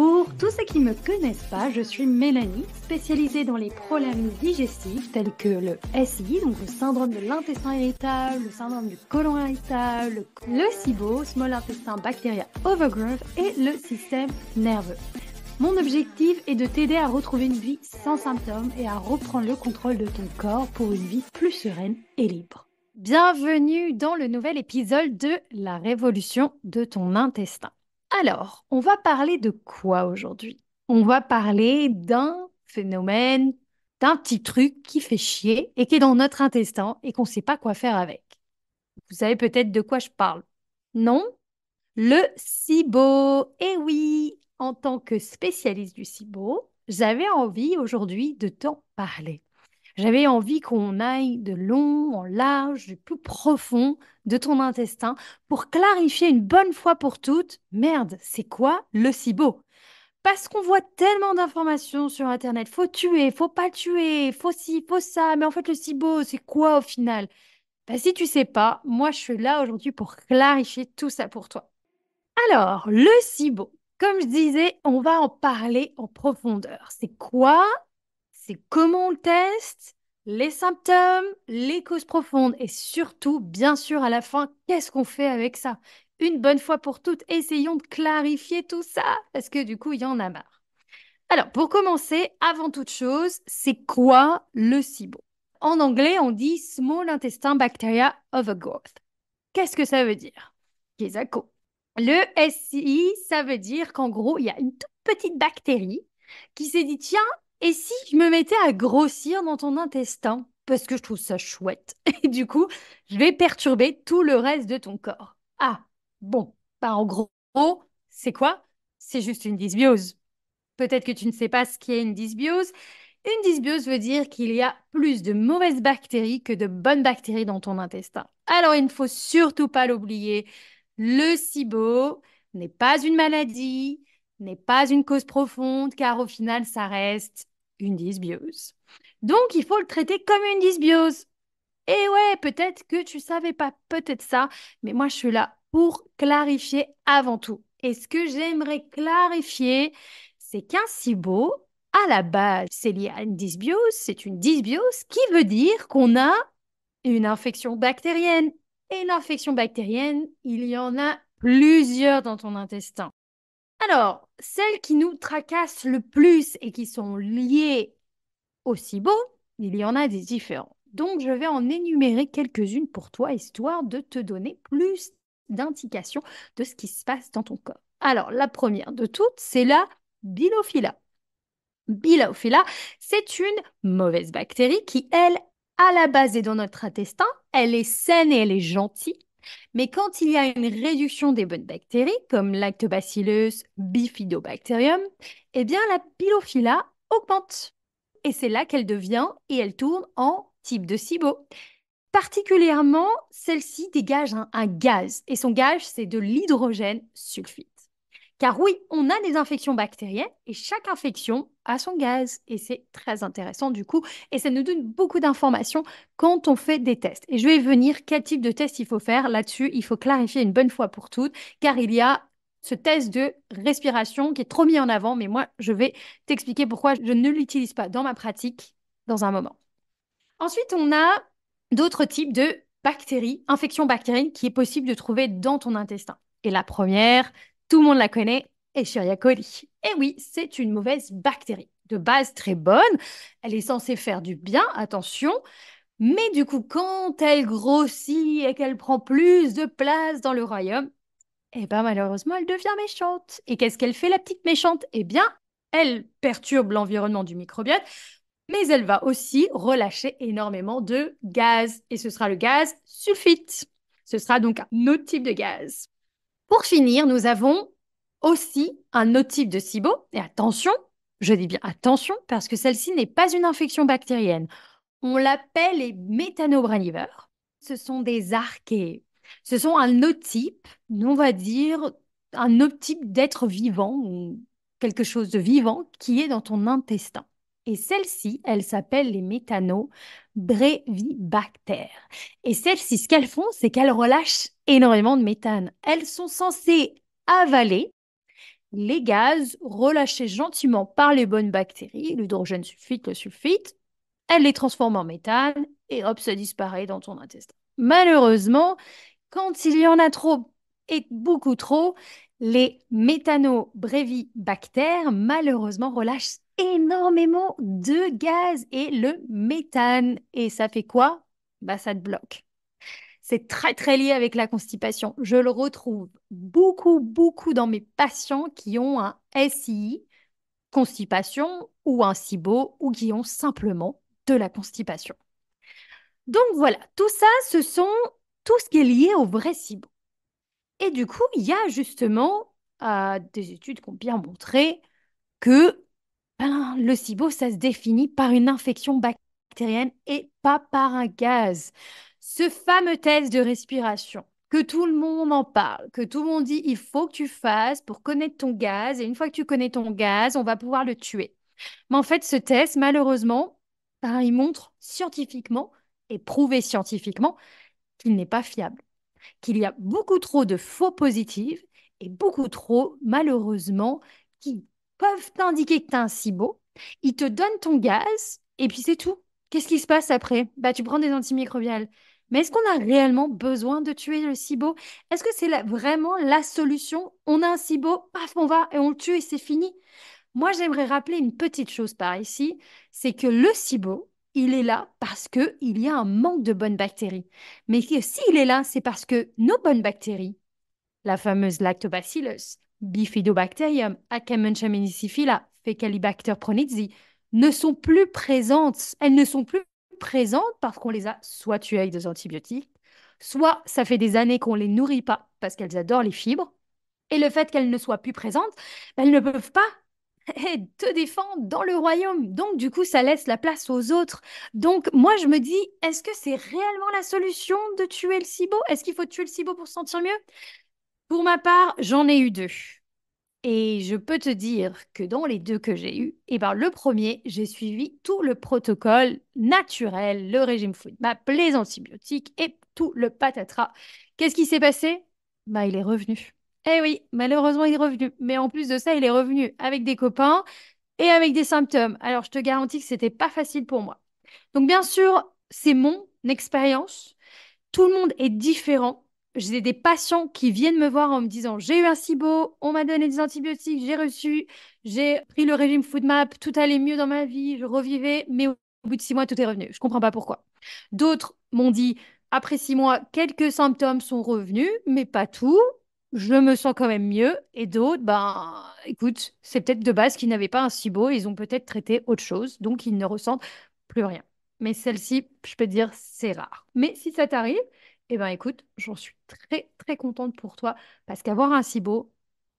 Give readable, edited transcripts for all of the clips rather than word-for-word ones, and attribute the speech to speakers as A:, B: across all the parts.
A: Pour tous ceux qui ne me connaissent pas, je suis Mélanie, spécialisée dans les problèmes digestifs tels que le SI, donc le syndrome de l'intestin irritable, le syndrome du côlon irritable, le SIBO, Small Intestin Bacteria Overgrowth et le système nerveux. Mon objectif est de t'aider à retrouver une vie sans symptômes et à reprendre le contrôle de ton corps pour une vie plus sereine et libre. Bienvenue dans le nouvel épisode de La révolution de ton intestin. Alors, on va parler de quoi aujourd'hui? On va parler d'un phénomène, d'un petit truc qui fait chier et qui est dans notre intestin et qu'on ne sait pas quoi faire avec. Vous savez peut-être de quoi je parle? Non? Le SIBO. Eh oui, en tant que spécialiste du SIBO, j'avais envie aujourd'hui de t'en parler. J'avais envie qu'on aille de long en large, du plus profond de ton intestin pour clarifier une bonne fois pour toutes, merde, c'est quoi le SIBO? Parce qu'on voit tellement d'informations sur Internet, faut tuer, faut pas tuer, faut ci, faut ça, mais en fait le SIBO, c'est quoi au final? Ben, si tu sais pas, moi je suis là aujourd'hui pour clarifier tout ça pour toi. Alors, le SIBO, comme je disais, on va en parler en profondeur. C'est quoi? C'est comment on le teste, les symptômes, les causes profondes et surtout, bien sûr, à la fin, qu'est-ce qu'on fait avec ça? Une bonne fois pour toutes, essayons de clarifier tout ça parce que du coup, il y en a marre. Alors, pour commencer, avant toute chose, c'est quoi le SIBO? En anglais, on dit Small Intestin Bacteria Overgrowth. Qu'est-ce que ça veut dire? Kézako. Le SI, ça veut dire qu'en gros, il y a une toute petite bactérie qui s'est dit, tiens, et si je me mettais à grossir dans ton intestin? Parce que je trouve ça chouette. Et du coup, je vais perturber tout le reste de ton corps. Ah, bon, bah en gros, c'est quoi? C'est juste une dysbiose. Peut-être que tu ne sais pas ce qu'est une dysbiose. Une dysbiose veut dire qu'il y a plus de mauvaises bactéries que de bonnes bactéries dans ton intestin. Alors, il ne faut surtout pas l'oublier. Le SIBO n'est pas une maladie, n'est pas une cause profonde, car au final, ça reste une dysbiose. Donc, il faut le traiter comme une dysbiose. Et ouais, peut-être que tu savais pas peut-être ça, mais moi, je suis là pour clarifier avant tout. Et ce que j'aimerais clarifier, c'est qu'un SIBO, à la base, c'est lié à une dysbiose. C'est une dysbiose qui veut dire qu'on a une infection bactérienne. Et une infection bactérienne, il y en a plusieurs dans ton intestin. Alors, celles qui nous tracassent le plus et qui sont liées au SIBO, il y en a des différents. Donc, je vais en énumérer quelques-unes pour toi, histoire de te donner plus d'indications de ce qui se passe dans ton corps. Alors, la première de toutes, c'est la Bilophila. Bilophila, c'est une mauvaise bactérie qui, elle, à la base est dans notre intestin. Elle est saine et elle est gentille. Mais quand il y a une réduction des bonnes bactéries, comme Lactobacillus bifidobacterium, eh bien la Bilophila augmente. Et c'est là qu'elle devient et elle tourne en type de SIBO. Particulièrement, celle-ci dégage un gaz. Et son gaz, c'est de l'hydrogène sulfite. Car oui, on a des infections bactériennes et chaque infection a son gaz. Et c'est très intéressant du coup. Et ça nous donne beaucoup d'informations quand on fait des tests. Et je vais venir quel type de test il faut faire. Là-dessus, il faut clarifier une bonne fois pour toutes. Car il y a ce test de respiration qui est trop mis en avant. Mais moi, je vais t'expliquer pourquoi je ne l'utilise pas dans ma pratique dans un moment. Ensuite, on a d'autres types de bactéries, infections bactériennes qui est possible de trouver dans ton intestin. Et la première, tout le monde la connaît, Escherichia coli. Et oui, c'est une mauvaise bactérie. De base très bonne, elle est censée faire du bien, attention, mais du coup, quand elle grossit et qu'elle prend plus de place dans le royaume, eh bien malheureusement, elle devient méchante. Et qu'est-ce qu'elle fait, la petite méchante? Eh bien, elle perturbe l'environnement du microbiote, mais elle va aussi relâcher énormément de gaz. Et ce sera le gaz sulfite. Ce sera donc un autre type de gaz. Pour finir, nous avons aussi un autre type de SIBO. Et attention, je dis bien attention, parce que celle-ci n'est pas une infection bactérienne. On l'appelle les méthanobraniveurs. Ce sont des archées. Ce sont un autre type, on va dire, un autre type d'être vivant ou quelque chose de vivant qui est dans ton intestin. Et celles-ci, elles s'appellent les méthanobrévibactères. Et celles-ci, ce qu'elles font, c'est qu'elles relâchent énormément de méthane. Elles sont censées avaler les gaz relâchés gentiment par les bonnes bactéries, l'hydrogène sulfite, le sulfite, elle les transforme en méthane et hop, ça disparaît dans ton intestin. Malheureusement, quand il y en a trop et beaucoup trop, les méthanobrévibactères, malheureusement, relâchent énormément de gaz et le méthane. Et ça fait quoi? Bah, ça te bloque. C'est très, très lié avec la constipation. Je le retrouve beaucoup, beaucoup dans mes patients qui ont un SI, constipation, ou un SIBO, ou qui ont simplement de la constipation. Donc voilà, tout ça, ce sont tout ce qui est lié au vrai SIBO. Et du coup, il y a justement des études qui ont bien montré que le SIBO, ça se définit par une infection bactérienne et pas par un gaz. Ce fameux test de respiration, que tout le monde en parle, que tout le monde dit il faut que tu fasses pour connaître ton gaz, et une fois que tu connais ton gaz, on va pouvoir le tuer. Mais en fait, ce test, malheureusement, il montre scientifiquement et prouvé scientifiquement qu'il n'est pas fiable, qu'il y a beaucoup trop de faux positifs et beaucoup trop, malheureusement, qui peuvent t'indiquer que tu as un SIBO. Ils te donnent ton gaz et puis c'est tout. Qu'est-ce qui se passe après? Bah, tu prends des antimicrobiales. Mais est-ce qu'on a réellement besoin de tuer le SIBO? Est-ce que c'est vraiment la solution? On a un SIBO, paf, on va et on le tue et c'est fini. Moi, j'aimerais rappeler une petite chose par ici, c'est que le SIBO, il est là parce qu'il y a un manque de bonnes bactéries. Mais s'il est là, c'est parce que nos bonnes bactéries, la fameuse Lactobacillus, Bifidobacterium, Akkermansia menifera, Faecalibacter pronitzii, ne sont plus présentes. Elles ne sont plus présentes parce qu'on les a soit tuées avec des antibiotiques, soit ça fait des années qu'on ne les nourrit pas parce qu'elles adorent les fibres. Et le fait qu'elles ne soient plus présentes, elles ne peuvent pas te défendre dans le royaume. Donc, du coup, ça laisse la place aux autres. Donc, moi, je me dis, est-ce que c'est réellement la solution de tuer le SIBO? Est-ce qu'il faut tuer le SIBO pour se sentir mieux? Pour ma part, j'en ai eu deux. Et je peux te dire que dans les deux que j'ai eus, eh ben, le premier, j'ai suivi tout le protocole naturel, le régime FODMAP, les antibiotiques et tout le patatras. Qu'est-ce qui s'est passé? Bah, il est revenu. Eh oui, malheureusement, il est revenu. Mais en plus de ça, il est revenu avec des copains et avec des symptômes. Alors, je te garantis que c'était pas facile pour moi. Donc, bien sûr, c'est mon expérience. Tout le monde est différent. J'ai des patients qui viennent me voir en me disant j'ai eu un SIBO, on m'a donné des antibiotiques, j'ai reçu, j'ai pris le régime FoodMap, tout allait mieux dans ma vie, je revivais, mais au bout de 6 mois, tout est revenu. Je ne comprends pas pourquoi. D'autres m'ont dit après 6 mois, quelques symptômes sont revenus, mais pas tout. Je me sens quand même mieux. Et d'autres, ben, écoute, c'est peut-être de base qu'ils n'avaient pas un SIBO, ils ont peut-être traité autre chose, donc ils ne ressentent plus rien. Mais celle-ci, je peux te dire, c'est rare. Mais si ça t'arrive, eh ben écoute, j'en suis très très contente pour toi parce qu'avoir un SIBO,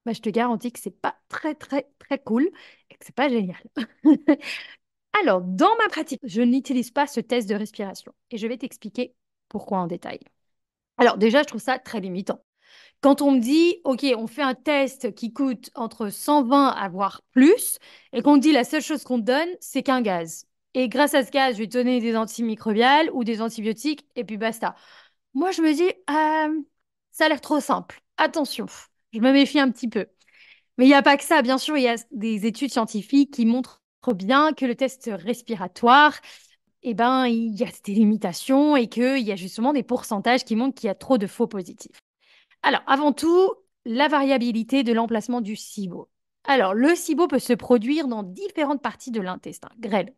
A: bah, je te garantis que c'est pas très très très cool et que c'est pas génial. Alors, dans ma pratique, je n'utilise pas ce test de respiration et je vais t'expliquer pourquoi en détail. Alors déjà, je trouve ça très limitant. Quand on me dit, OK, on fait un test qui coûte entre 120 à voire plus, et qu'on me dit la seule chose qu'on te donne, c'est qu'un gaz. Et grâce à ce gaz, je vais te donner des antimicrobiales ou des antibiotiques, et puis basta. Moi, je me dis, ça a l'air trop simple. Attention, je me méfie un petit peu. Mais il n'y a pas que ça. Bien sûr, il y a des études scientifiques qui montrent bien que le test respiratoire, eh ben, il y a des limitations et qu'il y a justement des pourcentages qui montrent qu'il y a trop de faux positifs. Alors, avant tout, la variabilité de l'emplacement du SIBO. Alors, le SIBO peut se produire dans différentes parties de l'intestin grêle.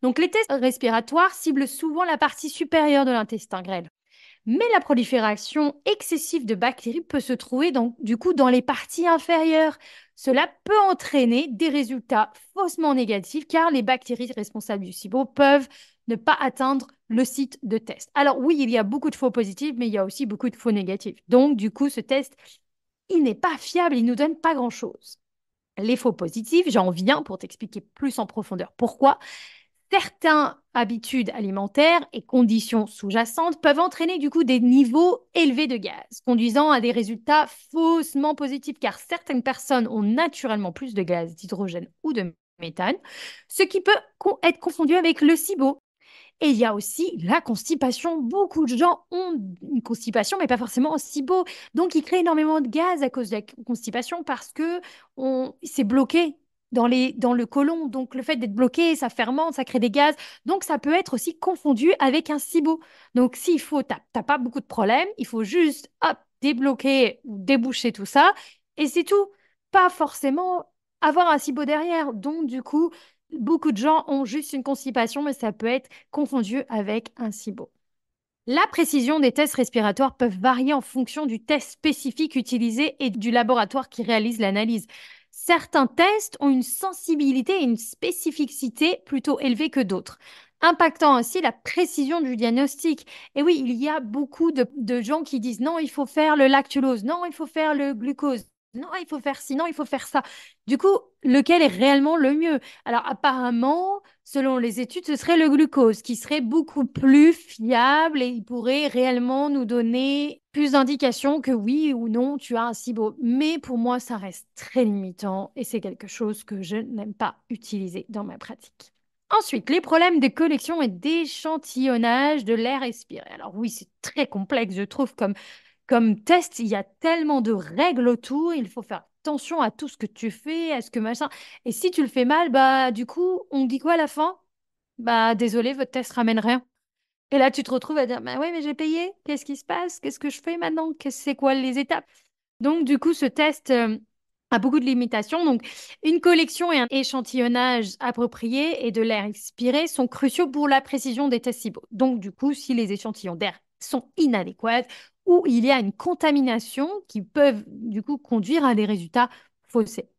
A: Donc, les tests respiratoires ciblent souvent la partie supérieure de l'intestin grêle. Mais la prolifération excessive de bactéries peut se trouver du coup dans les parties inférieures. Cela peut entraîner des résultats faussement négatifs car les bactéries responsables du SIBO peuvent ne pas atteindre le site de test. Alors oui, il y a beaucoup de faux positifs, mais il y a aussi beaucoup de faux négatifs. Donc du coup, ce test, il n'est pas fiable, il ne nous donne pas grand-chose. Les faux positifs, j'en viens pour t'expliquer plus en profondeur pourquoi. Certaines habitudes alimentaires et conditions sous-jacentes peuvent entraîner du coup des niveaux élevés de gaz, conduisant à des résultats faussement positifs, car certaines personnes ont naturellement plus de gaz d'hydrogène ou de méthane, ce qui peut être confondu avec le SIBO. Et il y a aussi la constipation. Beaucoup de gens ont une constipation, mais pas forcément en SIBO. Donc, ils créent énormément de gaz à cause de la constipation parce que c'est bloqué dans le côlon. Donc, le fait d'être bloqué, ça fermente, ça crée des gaz. Donc, ça peut être aussi confondu avec un SIBO. Donc, s'il faut, t'as pas beaucoup de problèmes, il faut juste, hop, débloquer ou déboucher tout ça. Et c'est tout. Pas forcément avoir un SIBO derrière. Donc, du coup, beaucoup de gens ont juste une constipation, mais ça peut être confondu avec un SIBO. La précision des tests respiratoires peuvent varier en fonction du test spécifique utilisé et du laboratoire qui réalise l'analyse. Certains tests ont une sensibilité et une spécificité plutôt élevées que d'autres, impactant ainsi la précision du diagnostic. Et oui, il y a beaucoup de gens qui disent non, il faut faire le lactulose, non, il faut faire le glucose, non, il faut faire ci, non, il faut faire ça. Du coup, lequel est réellement le mieux? Alors apparemment, selon les études, ce serait le glucose qui serait beaucoup plus fiable et il pourrait réellement nous donner plus d'indications que oui ou non, tu as un SIBO. Mais pour moi, ça reste très limitant et c'est quelque chose que je n'aime pas utiliser dans ma pratique. Ensuite, les problèmes de collection et d'échantillonnage de l'air expiré. Alors oui, c'est très complexe, je trouve, comme test, il y a tellement de règles autour, il faut faire attention à tout ce que tu fais, à ce que machin. Et si tu le fais mal, bah du coup, on dit quoi à la fin? Bah désolé, votre test ramène rien. Et là, tu te retrouves à dire, bah ouais, mais j'ai payé, qu'est-ce qui se passe? Qu'est-ce que je fais maintenant? C'est quoi les étapes? Donc du coup, ce test a beaucoup de limitations. Donc, une collection et un échantillonnage approprié et de l'air expiré sont cruciaux pour la précision des tests SIBO. Donc, du coup, si les échantillons d'air sont inadéquats ou il y a une contamination qui peuvent, du coup, conduire à des résultats faussés.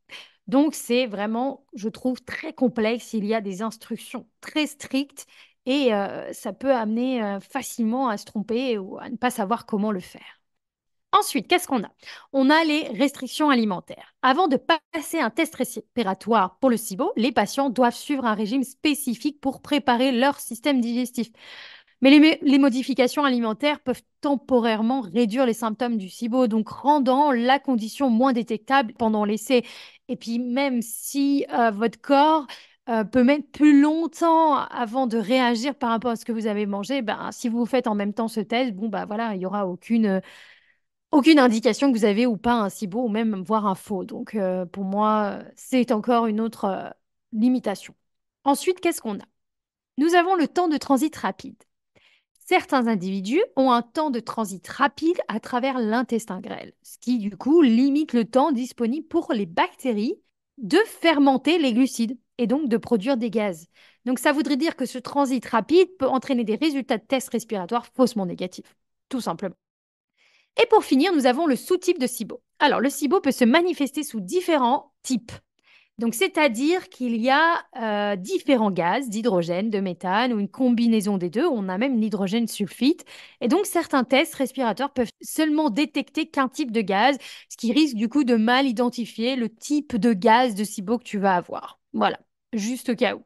A: Donc, c'est vraiment, je trouve, très complexe. Il y a des instructions très strictes et ça peut amener facilement à se tromper ou à ne pas savoir comment le faire. Ensuite, qu'est-ce qu'on a? On a les restrictions alimentaires. Avant de passer un test respiratoire pour le SIBO, les patients doivent suivre un régime spécifique pour préparer leur système digestif. Mais les modifications alimentaires peuvent temporairement réduire les symptômes du SIBO, donc rendant la condition moins détectable pendant l'essai. Et puis même si votre corps peut mettre plus longtemps avant de réagir par rapport à ce que vous avez mangé, ben, si vous faites en même temps ce test, bon, bah voilà, il n'y aura aucune indication que vous avez ou pas un SIBO ou même voire un faux. Donc pour moi, c'est encore une autre limitation. Ensuite, qu'est-ce qu'on a? Nous avons le temps de transit rapide. Certains individus ont un temps de transit rapide à travers l'intestin grêle, ce qui du coup limite le temps disponible pour les bactéries de fermenter les glucides et donc de produire des gaz. Donc ça voudrait dire que ce transit rapide peut entraîner des résultats de tests respiratoires faussement négatifs, tout simplement. Et pour finir, nous avons le sous-type de SIBO. Alors le SIBO peut se manifester sous différents types. Donc, c'est-à-dire qu'il y a différents gaz, d'hydrogène, de méthane ou une combinaison des deux. On a même l'hydrogène sulfite. Et donc, certains tests respirateurs peuvent seulement détecter qu'un type de gaz, ce qui risque du coup de mal identifier le type de gaz de SIBO que tu vas avoir. Voilà, juste au cas où.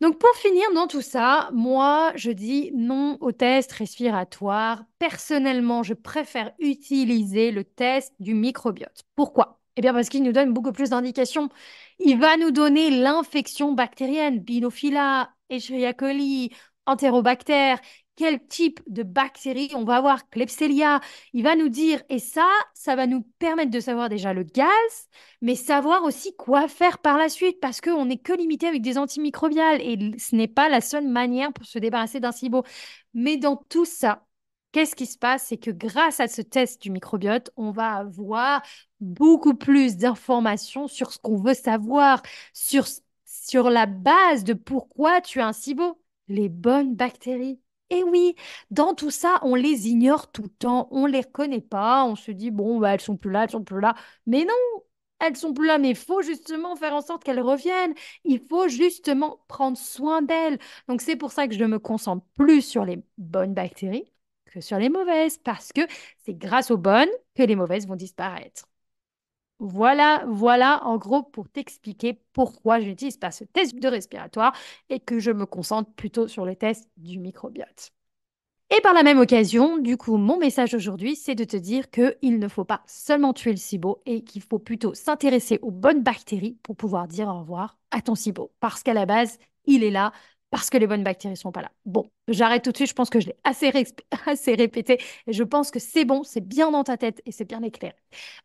A: Donc, pour finir dans tout ça, moi, je dis non au test respiratoire. Personnellement, je préfère utiliser le test du microbiote. Pourquoi? Eh bien, parce qu'il nous donne beaucoup plus d'indications. Il va nous donner l'infection bactérienne, Bilophila, Escherichia coli, Enterobacter, quel type de bactéries on va avoir, Klebsiella. Il va nous dire, et ça va nous permettre de savoir déjà le gaz, mais savoir aussi quoi faire par la suite, parce qu'on n'est que limité avec des antimicrobiales et ce n'est pas la seule manière pour se débarrasser d'un SIBO. Mais dans tout ça, qu'est-ce qui se passe? C'est que grâce à ce test du microbiote, on va avoir beaucoup plus d'informations sur ce qu'on veut savoir, sur la base de pourquoi tu as un SIBO, les bonnes bactéries. Et oui, dans tout ça, on les ignore tout le temps, on les reconnaît pas, on se dit, bon, bah, elles sont plus là, elles sont plus là. Mais non, elles sont plus là, mais il faut justement faire en sorte qu'elles reviennent. Il faut justement prendre soin d'elles. Donc c'est pour ça que je me concentre plus sur les bonnes bactéries que sur les mauvaises, parce que c'est grâce aux bonnes que les mauvaises vont disparaître. Voilà en gros pour t'expliquer pourquoi je n'utilise pas ce test de respiratoire et que je me concentre plutôt sur les tests du microbiote. Et par la même occasion, du coup, mon message aujourd'hui, c'est de te dire qu'il ne faut pas seulement tuer le SIBO et qu'il faut plutôt s'intéresser aux bonnes bactéries pour pouvoir dire au revoir à ton SIBO. Parce qu'à la base, il est là parce que les bonnes bactéries sont pas là. Bon, j'arrête tout de suite, je pense que je l'ai assez répété et je pense que c'est bon, c'est bien dans ta tête et c'est bien éclairé.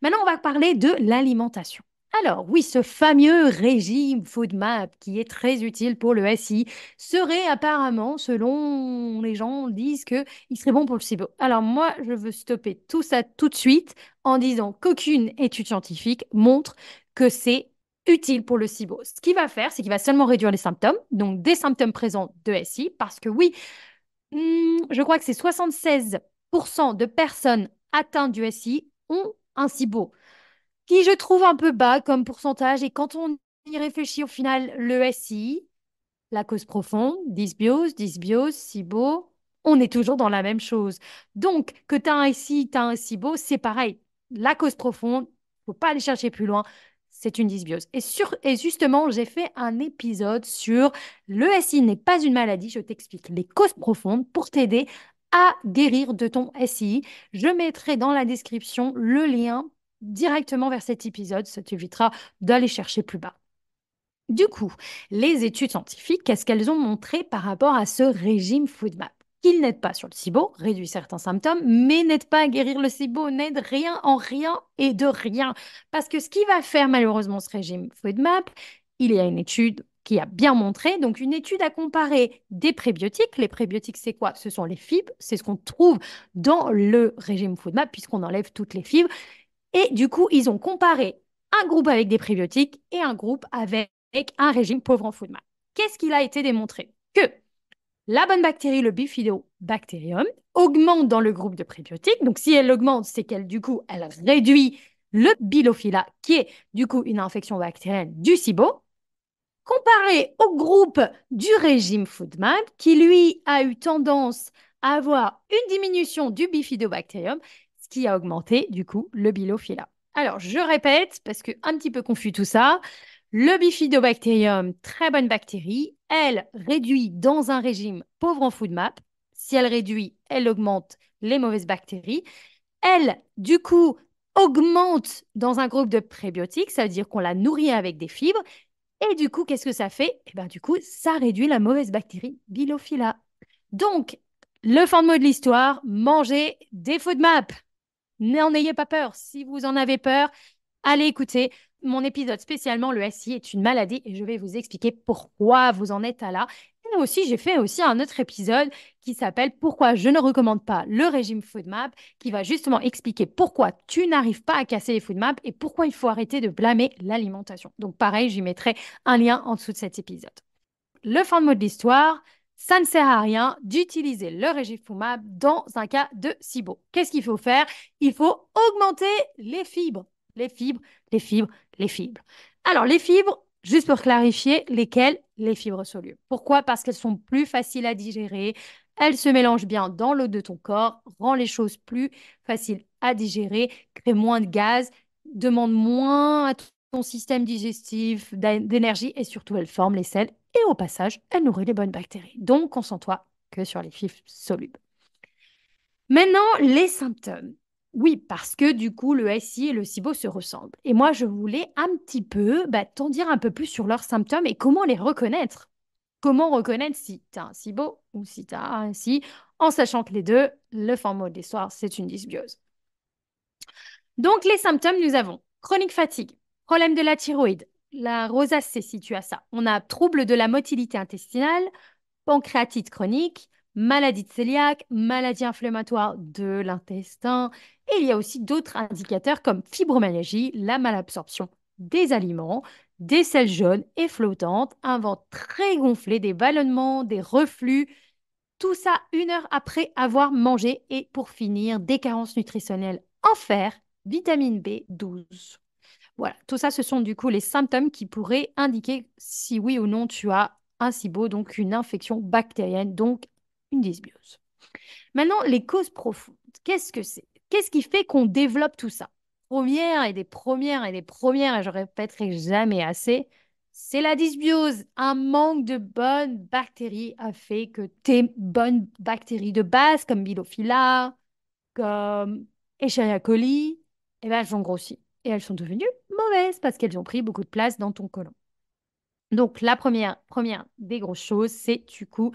A: Maintenant, on va parler de l'alimentation. Alors oui, ce fameux régime FoodMap qui est très utile pour le SI serait apparemment, selon les gens, disent que il serait bon pour le SIBO. Alors moi, je veux stopper tout ça tout de suite en disant qu'aucune étude scientifique montre que c'est utile pour le SIBO. Ce qu'il va faire, c'est qu'il va seulement réduire les symptômes, donc des symptômes présents de SI, parce que oui, je crois que c'est 76% de personnes atteintes du SI ont un SIBO, qui je trouve un peu bas comme pourcentage. Et quand on y réfléchit au final, le SI, la cause profonde, dysbiose, SIBO, on est toujours dans la même chose. Donc, que tu as un SI, tu as un SIBO, c'est pareil. La cause profonde, faut pas aller chercher plus loin, c'est une dysbiose. Et justement, j'ai fait un épisode sur le SI n'est pas une maladie. Je t'explique les causes profondes pour t'aider à guérir de ton SI. Je mettrai dans la description le lien directement vers cet épisode. Ça t'évitera d'aller chercher plus bas. Du coup, les études scientifiques, qu'est-ce qu'elles ont montré par rapport à ce régime FoodMap? Qu'il n'aide pas sur le SIBO, réduit certains symptômes, mais n'aide pas à guérir le SIBO, n'aide rien en rien et de rien. Parce que ce qui va faire malheureusement ce régime FoodMap, il y a une étude qui a bien montré, donc une étude a comparé des prébiotiques. Les prébiotiques, c'est quoi? Ce sont les fibres, c'est ce qu'on trouve dans le régime FoodMap puisqu'on enlève toutes les fibres. Et du coup, ils ont comparé un groupe avec des prébiotiques et un groupe avec un régime pauvre en FODMAP. Qu'est-ce qu'il a été démontré? Que la bonne bactérie, le Bifidobacterium, augmente dans le groupe de prébiotiques. Donc, si elle augmente, c'est qu'elle, du coup, elle réduit le Bilophila, qui est, du coup, une infection bactérienne du SIBO, comparé au groupe du régime FODMAP, qui, lui, a eu tendance à avoir une diminution du Bifidobacterium, ce qui a augmenté, du coup, le Bilophila. Alors, je répète, parce que un petit peu confus tout ça, le Bifidobacterium, très bonne bactérie, elle réduit dans un régime pauvre en FoodMap. Si elle réduit, elle augmente les mauvaises bactéries. Elle, du coup, augmente dans un groupe de prébiotiques, ça veut dire qu'on la nourrit avec des fibres. Et du coup, qu'est-ce que ça fait? Eh bien, du coup, ça réduit la mauvaise bactérie Bilophila. Donc, le fin de mot de l'histoire, mangez des FoodMap. N'en ayez pas peur. Si vous en avez peur, allez écouter mon épisode spécialement le SI est une maladie et je vais vous expliquer pourquoi vous en êtes à là. Et aussi, j'ai fait aussi un autre épisode qui s'appelle Pourquoi je ne recommande pas le régime FoodMap, qui va justement expliquer pourquoi tu n'arrives pas à casser les FoodMap et pourquoi il faut arrêter de blâmer l'alimentation. Donc pareil, j'y mettrai un lien en dessous de cet épisode. Le fin de mot de l'histoire, ça ne sert à rien d'utiliser le régime FoodMap dans un cas de SIBO. Qu'est-ce qu'il faut faire? Il faut augmenter les fibres. Les fibres, les fibres, les fibres. Alors, les fibres, juste pour clarifier, lesquelles? Les fibres solubles. Pourquoi? Parce qu'elles sont plus faciles à digérer, elles se mélangent bien dans l'eau de ton corps, rend les choses plus faciles à digérer, crée moins de gaz, demande moins à ton système digestif d'énergie et surtout, elles forment les selles et au passage, elle nourrit les bonnes bactéries. Donc, concentre-toi que sur les fibres solubles. Maintenant, les symptômes. Oui, parce que du coup, le SI et le SIBO se ressemblent. Et moi, je voulais un petit peu t'en dire un peu plus sur leurs symptômes et comment les reconnaître. Comment reconnaître si tu as un SIBO ou si tu as un SI, en sachant que les deux, le fin mot de l'histoire, c'est une dysbiose. Donc, les symptômes, nous avons chronique fatigue, problème de la thyroïde, la rosacée si tu as ça. On a trouble de la motilité intestinale, pancréatite chronique, maladie de cœliaque, maladie inflammatoire de l'intestin. Et il y a aussi d'autres indicateurs comme fibromyalgie, la malabsorption des aliments, des selles jaunes et flottantes, un ventre très gonflé, des ballonnements, des reflux. Tout ça 1 heure après avoir mangé et pour finir, des carences nutritionnelles en fer, vitamine B12. Voilà, tout ça, ce sont du coup les symptômes qui pourraient indiquer si oui ou non tu as un SIBO, donc une infection bactérienne, donc une dysbiose. Maintenant, les causes profondes, qu'est-ce que c'est? Qu'est-ce qui fait qu'on développe tout ça? Première et des premières et des premières, et je répéterai jamais assez, c'est la dysbiose. Un manque de bonnes bactéries a fait que tes bonnes bactéries de base, comme Bilophila, comme Escherichia coli, eh ben, elles ont grossi et elles sont devenues mauvaises parce qu'elles ont pris beaucoup de place dans ton côlon. Donc, la première des grosses choses, c'est du coup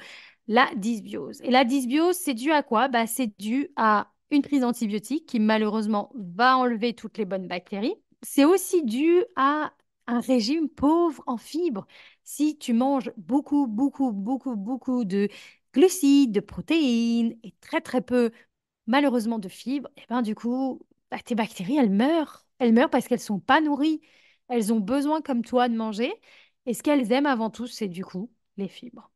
A: la dysbiose. Et la dysbiose, c'est dû à quoi? Bah, c'est dû à une prise d'antibiotiques qui malheureusement va enlever toutes les bonnes bactéries. C'est aussi dû à un régime pauvre en fibres. Si tu manges beaucoup, beaucoup, beaucoup, beaucoup de glucides, de protéines et très, très peu malheureusement de fibres, et ben du coup, bah, tes bactéries, elles meurent. Elles meurent parce qu'elles sont pas nourries. Elles ont besoin, comme toi, de manger. Et ce qu'elles aiment avant tout, c'est du coup les fibres.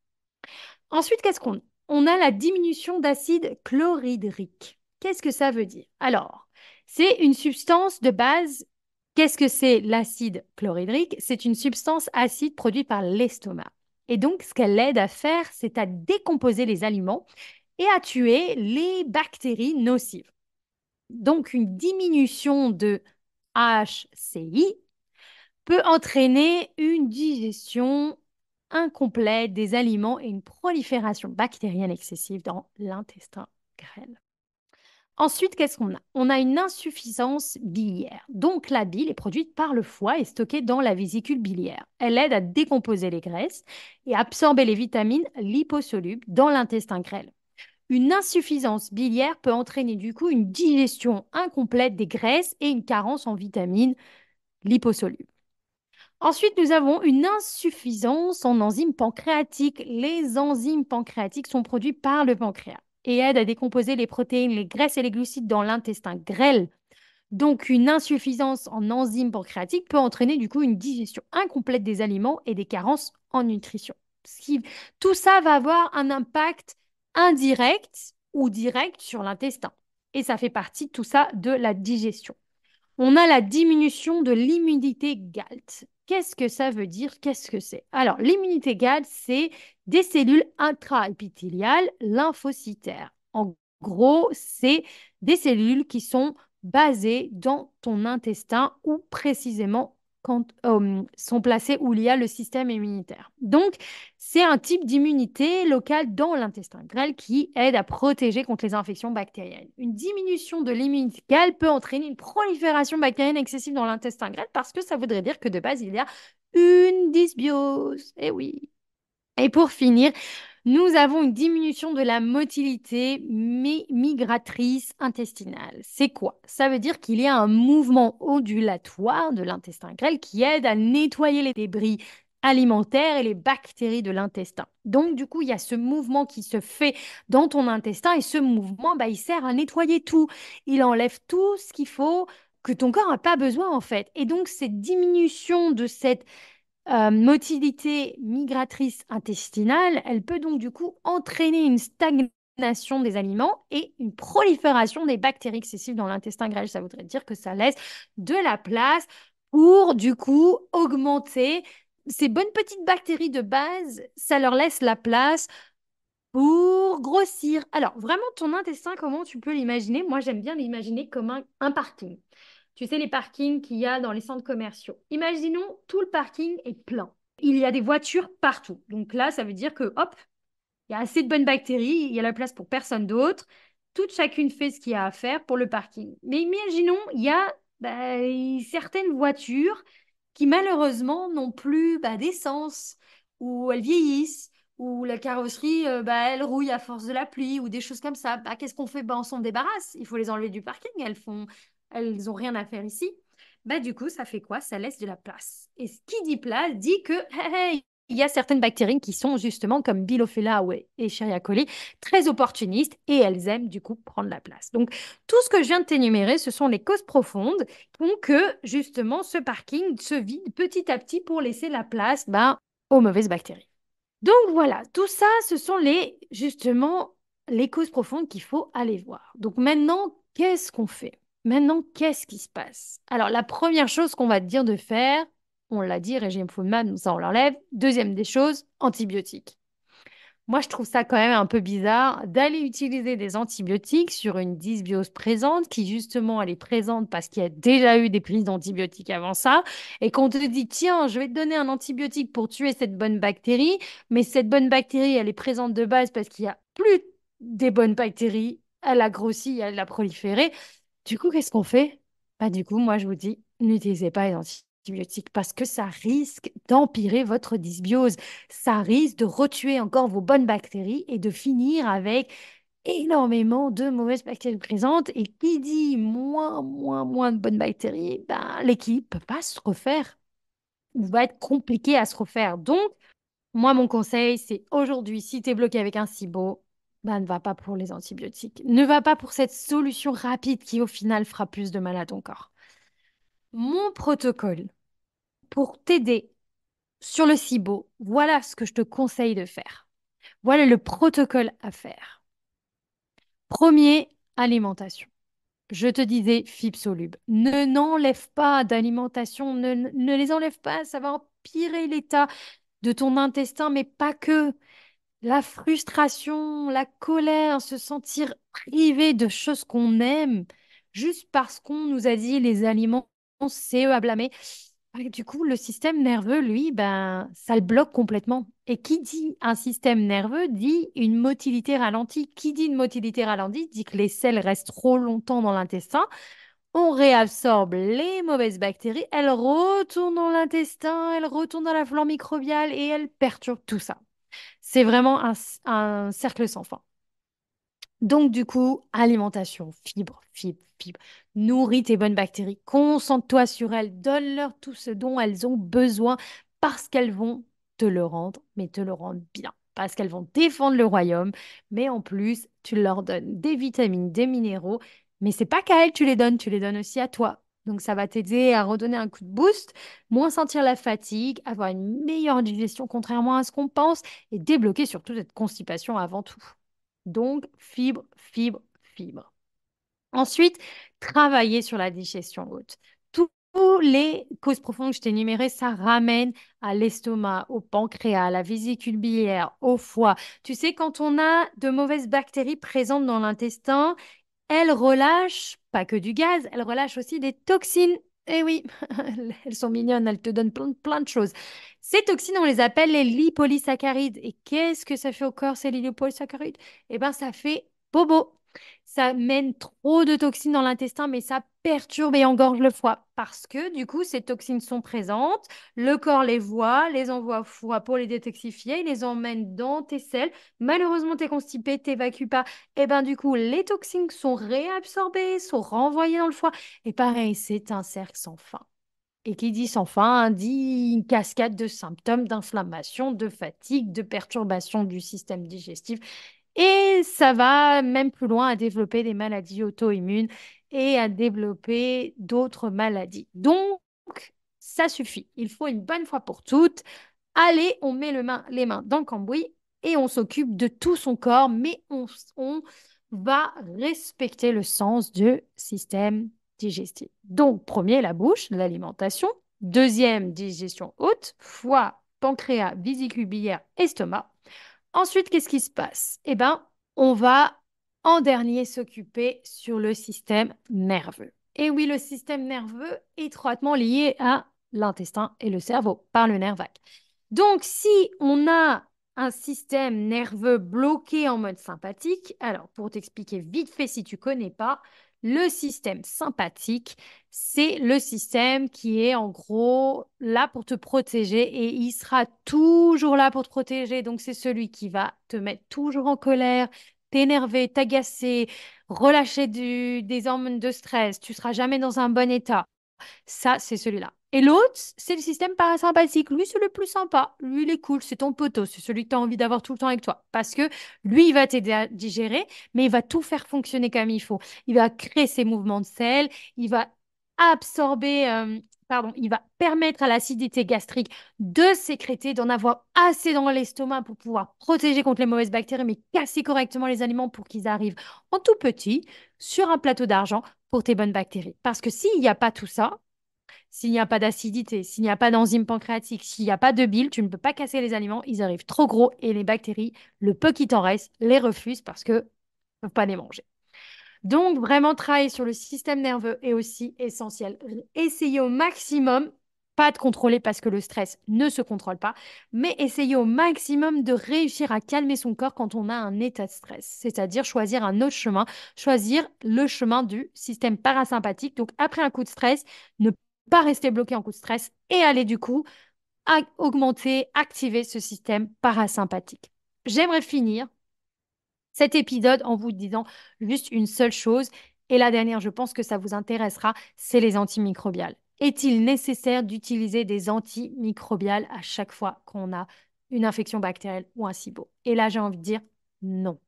A: Ensuite, qu'est-ce qu'on a? On a la diminution d'acide chlorhydrique. Qu'est-ce que ça veut dire? Alors, c'est une substance de base. Qu'est-ce que c'est l'acide chlorhydrique? C'est une substance acide produite par l'estomac. Et donc, ce qu'elle aide à faire, c'est à décomposer les aliments et à tuer les bactéries nocives. Donc, une diminution de HCI peut entraîner une digestion incomplète des aliments et une prolifération bactérienne excessive dans l'intestin grêle. Ensuite, qu'est-ce qu'on a? On a une insuffisance biliaire. Donc, la bile est produite par le foie et stockée dans la vésicule biliaire. Elle aide à décomposer les graisses et absorber les vitamines liposolubles dans l'intestin grêle. Une insuffisance biliaire peut entraîner du coup une digestion incomplète des graisses et une carence en vitamines liposolubles. Ensuite, nous avons une insuffisance en enzymes pancréatiques. Les enzymes pancréatiques sont produites par le pancréas et aident à décomposer les protéines, les graisses et les glucides dans l'intestin grêle. Donc, une insuffisance en enzymes pancréatiques peut entraîner du coup une digestion incomplète des aliments et des carences en nutrition. Tout ça va avoir un impact indirect ou direct sur l'intestin. Et ça fait partie de tout ça de la digestion. On a la diminution de l'immunité GALT. Qu'est-ce que ça veut dire? Qu'est-ce que c'est? Alors, l'immunité GALT, c'est des cellules intraépithéliales lymphocytaires. En gros, c'est des cellules qui sont basées dans ton intestin ou précisément quand sont placées où il y a le système immunitaire. Donc, c'est un type d'immunité locale dans l'intestin grêle qui aide à protéger contre les infections bactériennes. Une diminution de l'immunité grêle peut entraîner une prolifération bactérienne excessive dans l'intestin grêle parce que ça voudrait dire que de base, il y a une dysbiose. Eh oui. Et pour finir, nous avons une diminution de la motilité migratrice intestinale. C'est quoi? Ça veut dire qu'il y a un mouvement ondulatoire de l'intestin grêle qui aide à nettoyer les débris alimentaires et les bactéries de l'intestin. Donc, du coup, il y a ce mouvement qui se fait dans ton intestin et ce mouvement, bah, il sert à nettoyer tout. Il enlève tout ce qu'il faut que ton corps n'a pas besoin, en fait. Et donc, cette diminution de cette motilité migratrice intestinale, elle peut donc du coup entraîner une stagnation des aliments et une prolifération des bactéries excessives dans l'intestin grêle. Ça voudrait dire que ça laisse de la place pour du coup augmenter ces bonnes petites bactéries de base, ça leur laisse la place pour grossir. Alors, vraiment, ton intestin, comment tu peux l'imaginer? Moi, j'aime bien l'imaginer comme un parking. Tu sais, les parkings qu'il y a dans les centres commerciaux. Imaginons, tout le parking est plein. Il y a des voitures partout. Donc là, ça veut dire que, hop, il y a assez de bonnes bactéries, il y a la place pour personne d'autre. Toute chacune fait ce qu'il y a à faire pour le parking. Mais imaginons, il y a bah, certaines voitures qui malheureusement n'ont plus d'essence, ou elles vieillissent, ou la carrosserie, elle rouille à force de la pluie, ou des choses comme ça. Bah, qu'est-ce qu'on fait? Bah, on s'en débarrasse. Il faut les enlever du parking. Elles ont rien à faire ici. Bah, du coup, ça fait quoi? Ça laisse de la place. Et ce qui dit place dit que hey, hey, il y a certaines bactéries qui sont justement comme Bilophila et Escherichia coli, très opportunistes et elles aiment du coup prendre la place. Donc, tout ce que je viens de t'énumérer, ce sont les causes profondes qui font que justement ce parking se vide petit à petit pour laisser la place aux mauvaises bactéries. Donc voilà, tout ça, ce sont justement les causes profondes qu'il faut aller voir. Donc maintenant, qu'est-ce qu'on fait? Maintenant, qu'est-ce qui se passe? Alors, la première chose qu'on va te dire de faire, on l'a dit, régime FODMAP, ça on l'enlève. Deuxième des choses, antibiotiques. Moi, je trouve ça quand même un peu bizarre d'aller utiliser des antibiotiques sur une dysbiose présente, qui justement, elle est présente parce qu'il y a déjà eu des prises d'antibiotiques avant ça, et qu'on te dit, tiens, je vais te donner un antibiotique pour tuer cette bonne bactérie, mais cette bonne bactérie, elle est présente de base parce qu'il n'y a plus des bonnes bactéries, elle a grossi, elle a proliféré. Du coup, qu'est-ce qu'on fait? Bah, du coup, moi, je vous dis, n'utilisez pas les antibiotiques. antibiotiques parce que ça risque d'empirer votre dysbiose. Ça risque de retuer encore vos bonnes bactéries et de finir avec énormément de mauvaises bactéries présentes. Et qui dit moins de bonnes bactéries, ben, l'équilibre ne peut pas se refaire ou va être compliqué à se refaire. Donc, moi, mon conseil, c'est aujourd'hui, si tu es bloqué avec un SIBO, ben, ne va pas pour les antibiotiques. Ne va pas pour cette solution rapide qui, au final, fera plus de mal à ton corps. Mon protocole pour t'aider sur le SIBO, voilà ce que je te conseille de faire. Voilà le protocole à faire. Premier, alimentation. Je te disais fibres solubles. Ne n'enlève pas d'alimentation, ne les enlève pas, ça va empirer l'état de ton intestin, mais pas que. La frustration, la colère, se sentir privé de choses qu'on aime, juste parce qu'on nous a dit les aliments, c'est eux à blâmer. Du coup, le système nerveux, lui, ben, ça le bloque complètement. Et qui dit un système nerveux dit une motilité ralentie. Qui dit une motilité ralentie dit que les selles restent trop longtemps dans l'intestin. On réabsorbe les mauvaises bactéries, elles retournent dans l'intestin, elles retournent dans la flore microbiale et elles perturbent tout ça. C'est vraiment un cercle sans fin. Donc, du coup, alimentation, fibre, fibre, fibre. Nourris tes bonnes bactéries, concentre-toi sur elles, donne-leur tout ce dont elles ont besoin parce qu'elles vont te le rendre, mais te le rendre bien. Parce qu'elles vont défendre le royaume, mais en plus, tu leur donnes des vitamines, des minéraux, mais c'est pas qu'à elles tu les donnes aussi à toi. Donc, ça va t'aider à redonner un coup de boost, moins sentir la fatigue, avoir une meilleure digestion contrairement à ce qu'on pense et débloquer surtout cette constipation avant tout. Donc, fibre, fibre, fibre. Ensuite, travailler sur la digestion haute. Tous les causes profondes que je t'ai énumérées, ça ramène à l'estomac, au pancréas, à la vésicule biliaire, au foie. Tu sais, quand on a de mauvaises bactéries présentes dans l'intestin, elles relâchent pas que du gaz, elles relâchent aussi des toxines. Eh oui, elles sont mignonnes, elles te donnent plein de choses. Ces toxines, on les appelle les lipolysaccharides. Et qu'est-ce que ça fait au corps, ces lipolysaccharides? Eh bien, ça fait bobo. Ça mène trop de toxines dans l'intestin, mais ça perturbe et engorge le foie. Parce que, du coup, ces toxines sont présentes, le corps les voit, les envoie au foie pour les détoxifier, il les emmène dans tes selles. Malheureusement, t'es constipé, t'évacues pas. Et ben du coup, les toxines sont réabsorbées, sont renvoyées dans le foie. Et pareil, c'est un cercle sans fin. Et qui dit sans fin dit une cascade de symptômes d'inflammation, de fatigue, de perturbation du système digestif. Et ça va même plus loin à développer des maladies auto-immunes et à développer d'autres maladies. Donc, ça suffit. Il faut une bonne fois pour toutes. Allez, on met les mains dans le cambouis et on s'occupe de tout son corps, mais on va respecter le sens du système digestif. Donc, premier, la bouche, l'alimentation. Deuxième, digestion haute, foie, pancréas, vésicule biliaire, estomac. Ensuite, qu'est-ce qui se passe? Eh bien, on va en dernier s'occuper sur le système nerveux. Et oui, le système nerveux étroitement lié à l'intestin et le cerveau par le nerf vague. Donc, si on a un système nerveux bloqué en mode sympathique, alors pour t'expliquer vite fait si tu connais pas, le système sympathique, c'est le système qui est en gros là pour te protéger et il sera toujours là pour te protéger. Donc, c'est celui qui va te mettre toujours en colère, t'énerver, t'agacer, relâcher des hormones de stress. Tu seras jamais dans un bon état. Ça, c'est celui-là. Et l'autre, c'est le système parasympathique. Lui, c'est le plus sympa. Lui, il est cool. C'est ton poteau. C'est celui que tu as envie d'avoir tout le temps avec toi. Parce que lui, il va t'aider à digérer, mais il va tout faire fonctionner comme il faut. Il va créer ses mouvements de sel. Il va absorber, il va permettre à l'acidité gastrique de sécréter, d'en avoir assez dans l'estomac pour pouvoir protéger contre les mauvaises bactéries, mais casser correctement les aliments pour qu'ils arrivent en tout petit sur un plateau d'argent pour tes bonnes bactéries. Parce que s'il n'y a pas tout ça, s'il n'y a pas d'acidité, s'il n'y a pas d'enzyme pancréatique, s'il n'y a pas de bile, tu ne peux pas casser les aliments, ils arrivent trop gros et les bactéries, le peu qui t'en reste, les refusent parce que ne peuvent pas les manger. Donc, vraiment, travailler sur le système nerveux est aussi essentiel. Essayez au maximum, pas de contrôler parce que le stress ne se contrôle pas, mais essayez au maximum de réussir à calmer son corps quand on a un état de stress. C'est-à-dire choisir un autre chemin, choisir le chemin du système parasympathique. Donc, après un coup de stress, ne pas rester bloqué en coup de stress et aller du coup augmenter, activer ce système parasympathique. J'aimerais finir cet épisode en vous disant juste une seule chose. Et la dernière, je pense que ça vous intéressera, c'est les antimicrobiales. Est-il nécessaire d'utiliser des antimicrobiales à chaque fois qu'on a une infection bactérienne ou un SIBO? Et là, j'ai envie de dire non.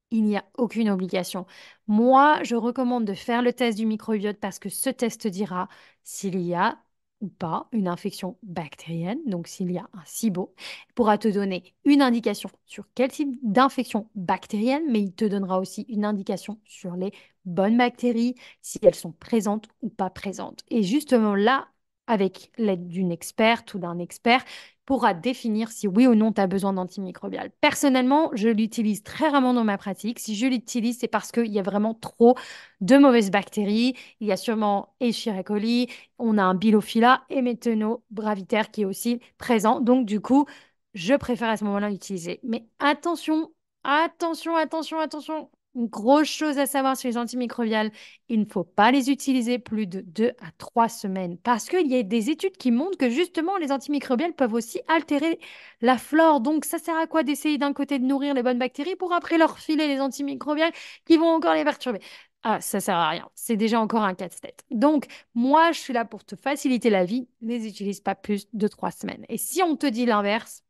A: Il n'y a aucune obligation. Moi, je recommande de faire le test du microbiote parce que ce test dira s'il y a ou pas une infection bactérienne, donc s'il y a un SIBO, il pourra te donner une indication sur quel type d'infection bactérienne, mais il te donnera aussi une indication sur les bonnes bactéries, si elles sont présentes ou pas présentes. Et justement là, avec l'aide d'une experte ou d'un expert, pourra définir si oui ou non tu as besoin d'antimicrobial. Personnellement, je l'utilise très rarement dans ma pratique. Si je l'utilise, c'est parce qu'il y a vraiment trop de mauvaises bactéries. Il y a sûrement Escherichia coli, on a un Bilophila et Méthenobravitaire qui est aussi présent. Donc, du coup, je préfère à ce moment-là l'utiliser. Mais attention, attention, attention, attention. Une grosse chose à savoir sur les antimicrobiales, il ne faut pas les utiliser plus de 2 à 3 semaines parce qu'il y a des études qui montrent que justement les antimicrobiales peuvent aussi altérer la flore. Donc ça sert à quoi d'essayer d'un côté de nourrir les bonnes bactéries pour après leur filer les antimicrobiales qui vont encore les perturber? Ah, ça sert à rien. C'est déjà encore un casse-tête. Donc moi, je suis là pour te faciliter la vie. Ne les utilise pas plus de 3 semaines. Et si on te dit l'inverse,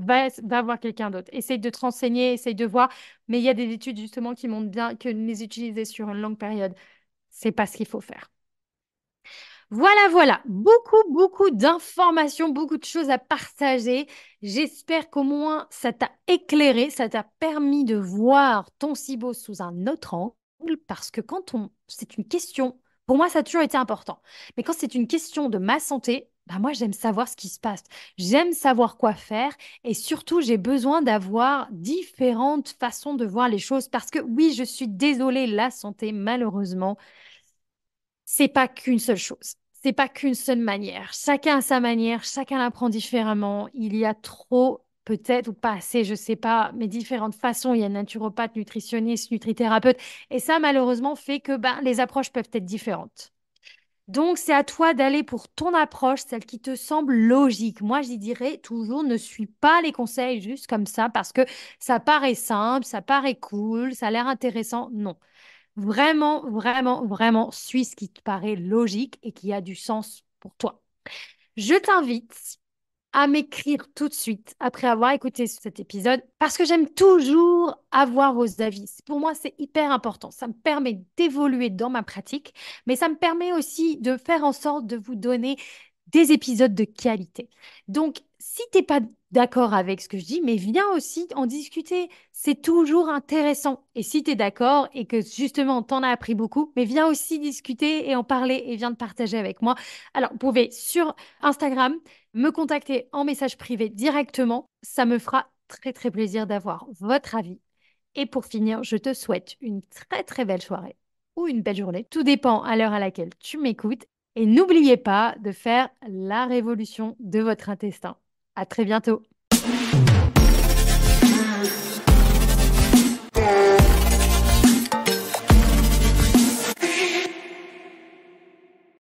A: va voir quelqu'un d'autre. Essaye de te renseigner, essaye de voir. Mais il y a des études justement qui montrent bien que les utiliser sur une longue période, c'est pas ce qu'il faut faire. Voilà, voilà. Beaucoup, beaucoup d'informations, beaucoup de choses à partager. J'espère qu'au moins ça t'a éclairé, ça t'a permis de voir ton SIBO sous un autre angle. Parce que c'est une question, pour moi, ça a toujours été important. Mais quand c'est une question de ma santé, bah moi, j'aime savoir ce qui se passe. J'aime savoir quoi faire. Et surtout, j'ai besoin d'avoir différentes façons de voir les choses. Parce que oui, je suis désolée, la santé, malheureusement, c'est pas qu'une seule chose. C'est pas qu'une seule manière. Chacun a sa manière, chacun l'apprend différemment. Il y a trop, peut-être ou pas assez, je sais pas, mais différentes façons. Il y a naturopathe, nutritionniste, nutrithérapeute. Et ça, malheureusement, fait que ben, les approches peuvent être différentes. Donc, c'est à toi d'aller pour ton approche, celle qui te semble logique. Moi, j'y dirais toujours, ne suis pas les conseils juste comme ça parce que ça paraît simple, ça paraît cool, ça a l'air intéressant. Non. Vraiment, vraiment, vraiment, suis ce qui te paraît logique et qui a du sens pour toi. Je t'invite à m'écrire tout de suite après avoir écouté cet épisode parce que j'aime toujours avoir vos avis. Pour moi, c'est hyper important. Ça me permet d'évoluer dans ma pratique, mais ça me permet aussi de faire en sorte de vous donner des épisodes de qualité. Donc, si tu n'es pas d'accord avec ce que je dis, mais viens aussi en discuter. C'est toujours intéressant. Et si tu es d'accord et que justement, tu en as appris beaucoup, mais viens aussi discuter et en parler et viens de partager avec moi. Alors, vous pouvez sur Instagram me contacter en message privé directement. Ça me fera très, très plaisir d'avoir votre avis. Et pour finir, je te souhaite une très, très belle soirée ou une belle journée. Tout dépend à l'heure à laquelle tu m'écoutes. Et n'oubliez pas de faire la révolution de votre intestin. À très bientôt.